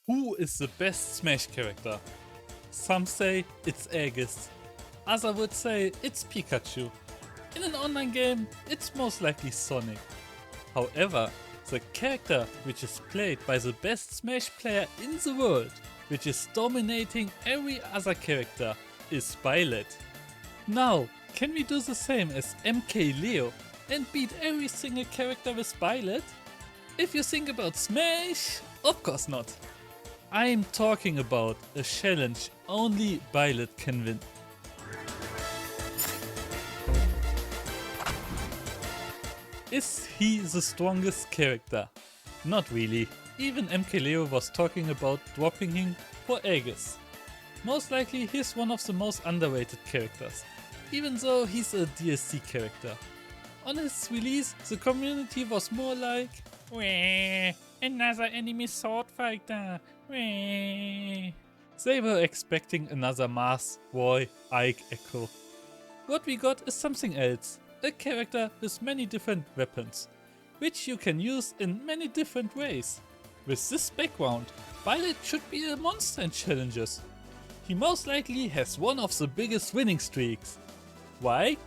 Who is the best Smash character? Some say it's Aegis, others would say it's Pikachu. In an online game, it's most likely Sonic. However, the character which is played by the best Smash player in the world, which is dominating every other character, is Byleth. Now, can we do the same as MK Leo and beat every single character with Byleth? If you think about Smash, of course not. I am talking about a challenge only Byleth can win. Is he the strongest character? Not really. Even MK Leo was talking about dropping him for Aegis. Most likely he's one of the most underrated characters, even though he's a DLC character. On his release, the community was more like, "Wah, another enemy sword fighter, wah." They were expecting another Mars, Roy, Ike, Echo. What we got is something else, a character with many different weapons, which you can use in many different ways. With this background, Byleth should be a monster in challenges. He most likely has one of the biggest winning streaks. Why?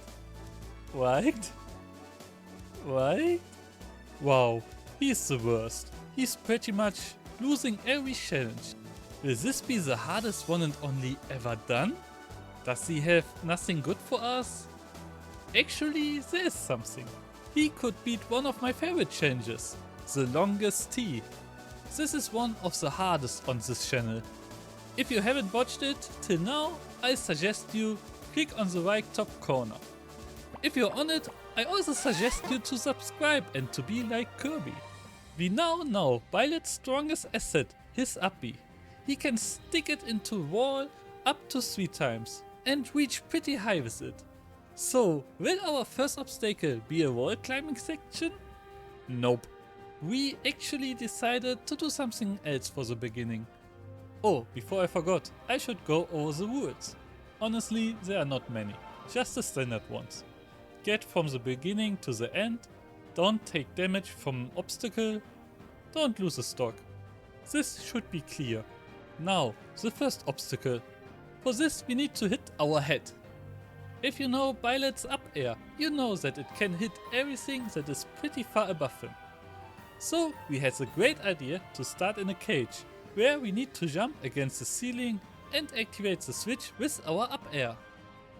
Wow, he's the worst. He's pretty much losing every challenge. Will this be the hardest one and only ever done? Does he have nothing good for us? Actually, there's something. He could beat one of my favorite challenges, the longest T. This is one of the hardest on this channel. If you haven't watched it till now, I suggest you click on the right top corner. If you're on it, I also suggest you to subscribe and to be like Kirby. We now know Byleth's strongest asset, his up B. He can stick it into a wall up to 3 times and reach pretty high with it. So, will our first obstacle be a wall climbing section? Nope. We actually decided to do something else for the beginning. Oh, before I forgot, I should go over the rules. Honestly, there are not many, just the standard ones. Get from the beginning to the end, don't take damage from an obstacle, don't lose a stock. This should be clear. Now, the first obstacle. For this we need to hit our head. If you know Byleth's up air, you know that it can hit everything that is pretty far above him. So we had the great idea to start in a cage, where we need to jump against the ceiling and activate the switch with our up air.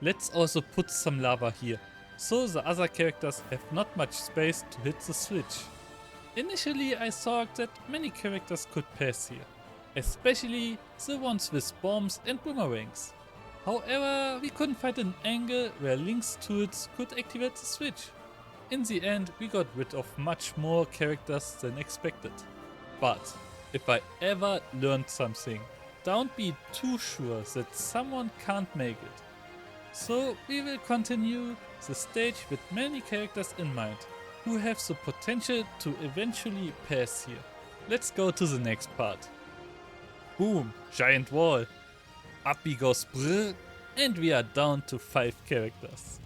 Let's also put some lava here, so the other characters have not much space to hit the switch. Initially I thought that many characters could pass here, especially the ones with bombs and boomerangs. However, we couldn't find an angle where Link's tools could activate the switch. In the end, we got rid of much more characters than expected. But if I ever learned something, don't be too sure that someone can't make it. So we will continue the stage with many characters in mind, who have the potential to eventually pass here. Let's go to the next part. Boom, giant wall. Up he goes brrr, and we are down to 5 characters.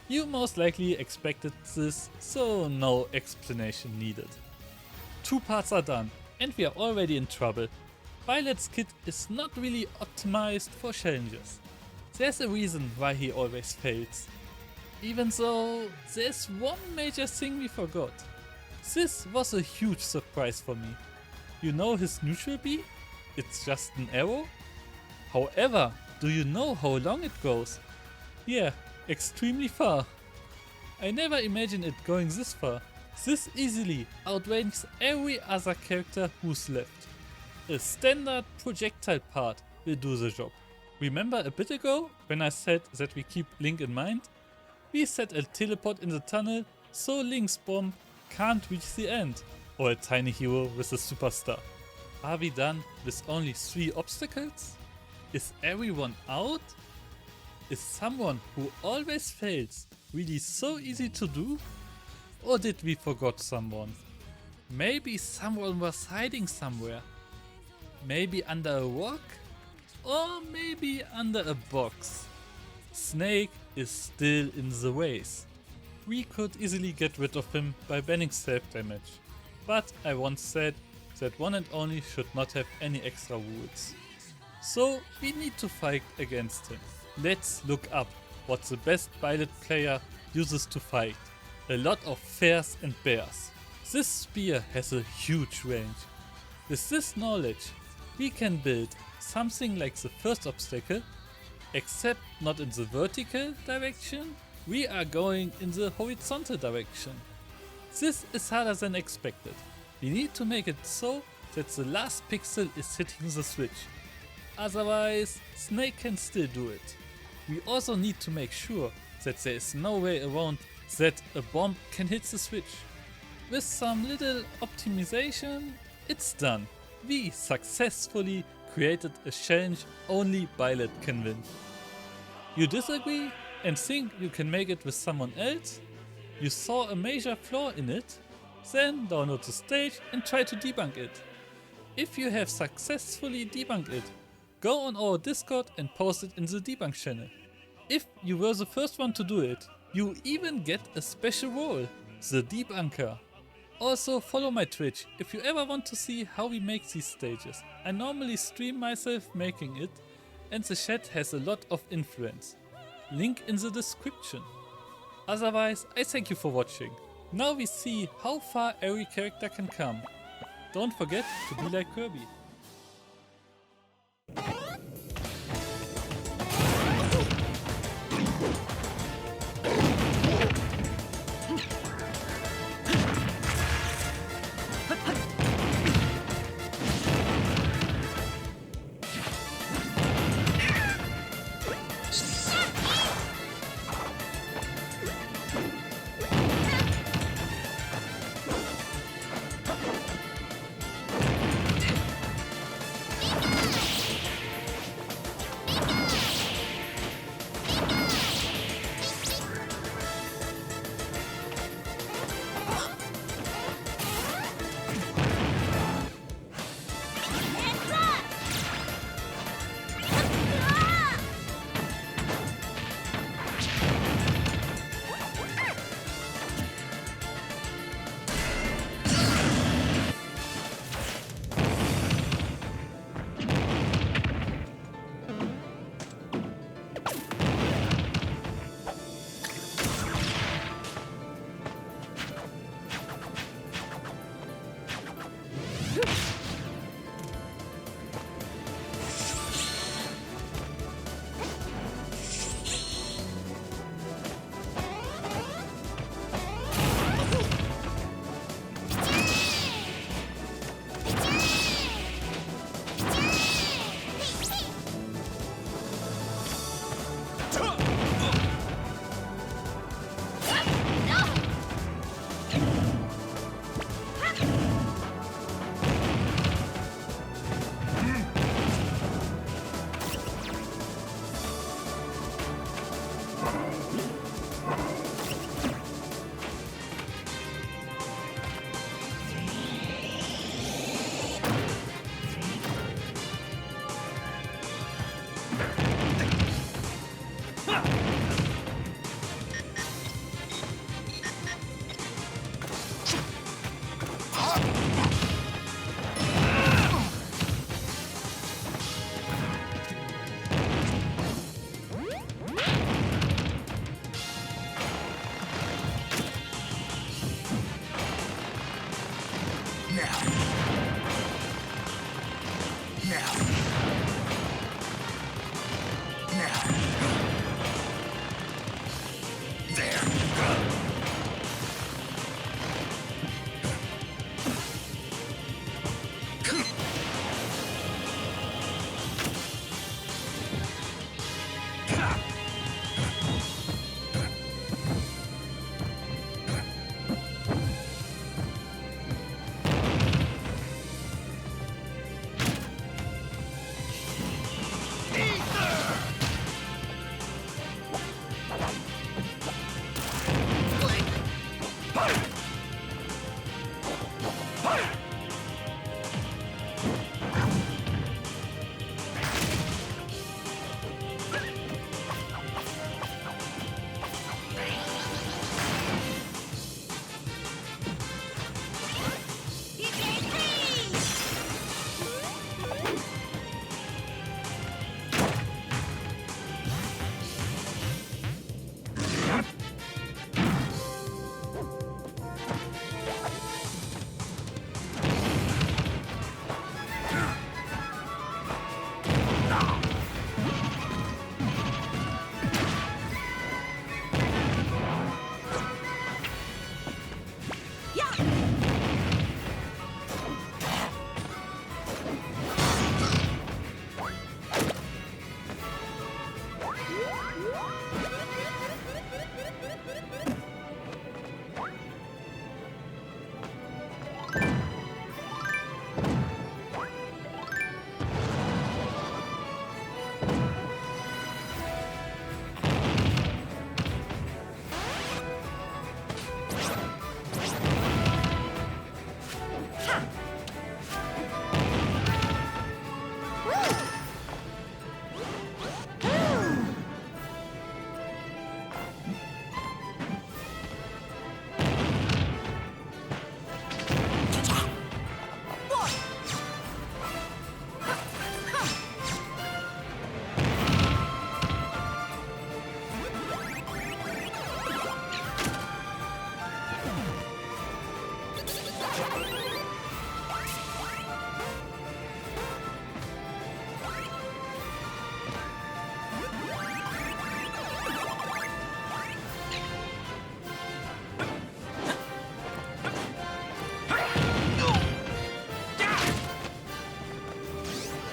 You most likely expected this, so no explanation needed. 2 parts are done, and we are already in trouble. Byleth's kit is not really optimized for challenges. There's a reason why he always fails. Even though there's one major thing we forgot. This was a huge surprise for me. You know his neutral B? It's just an arrow? However, do you know how long it goes? Yeah, extremely far. I never imagined it going this far. This easily outranks every other character who's left. A standard projectile part will do the job. Remember a bit ago when I said that we keep Link in mind? We set a teleport in the tunnel so Link's bomb can't reach the end, or a tiny hero with a superstar. Are we done with only 3 obstacles? Is everyone out? Is someone who always fails really so easy to do? Or did we forget someone? Maybe someone was hiding somewhere. Maybe under a rock? Or maybe under a box. Snake is still in the race. We could easily get rid of him by banning self damage. But I once said, that one and only should not have any extra rules. So we need to fight against him. Let's look up what the best Byleth player uses to fight. A lot of fairs and bears. This spear has a huge range. With this knowledge, we can build something like the first obstacle, except not in the vertical direction. We are going in the horizontal direction. This is harder than expected. We need to make it so that the last pixel is hitting the switch. Otherwise, Snake can still do it. We also need to make sure that there is no way around that a bomb can hit the switch. With some little optimization, it's done. We successfully created a challenge only Byleth can win. You disagree and think you can make it with someone else? You saw a major flaw in it? Then download the stage and try to debunk it. If you have successfully debunked it, go on our Discord and post it in the debunk channel. If you were the first one to do it, you even get a special role, the debunker. Also follow my Twitch if you ever want to see how we make these stages. I normally stream myself making it, and the chat has a lot of influence. Link in the description. Otherwise, I thank you for watching. Now we see how far every character can come. Don't forget to be like Kirby.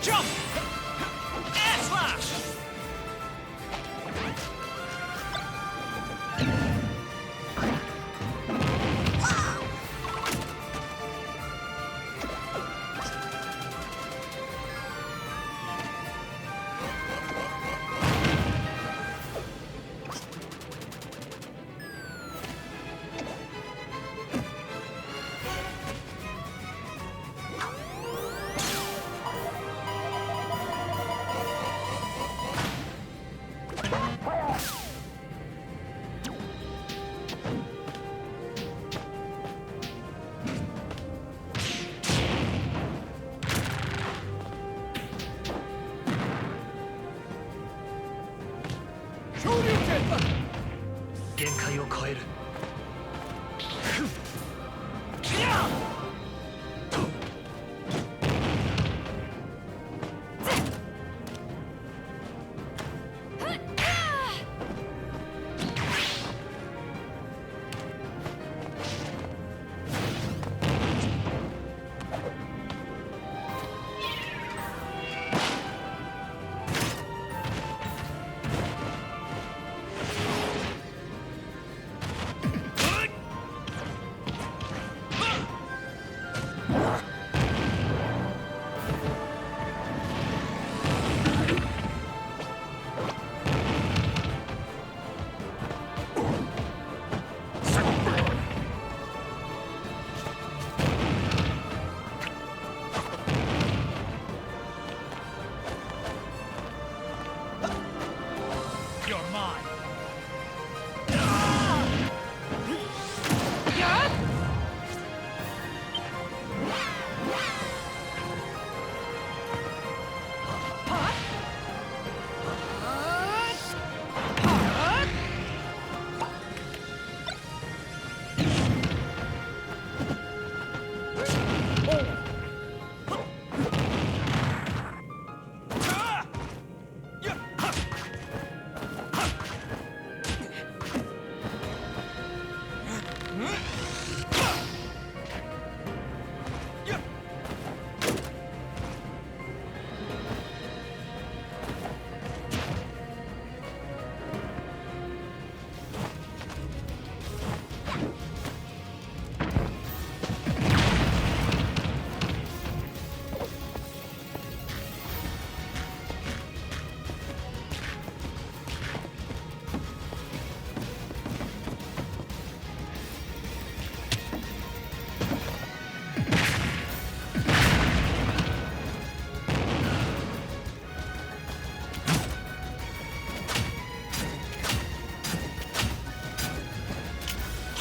Jump! Air slash! Shoryuken! 限界を超える。You're mine.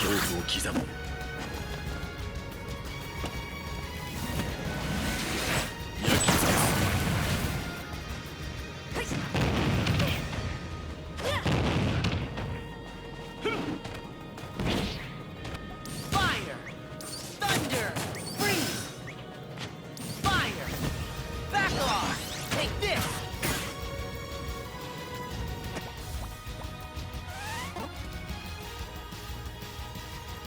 Kill を刻む。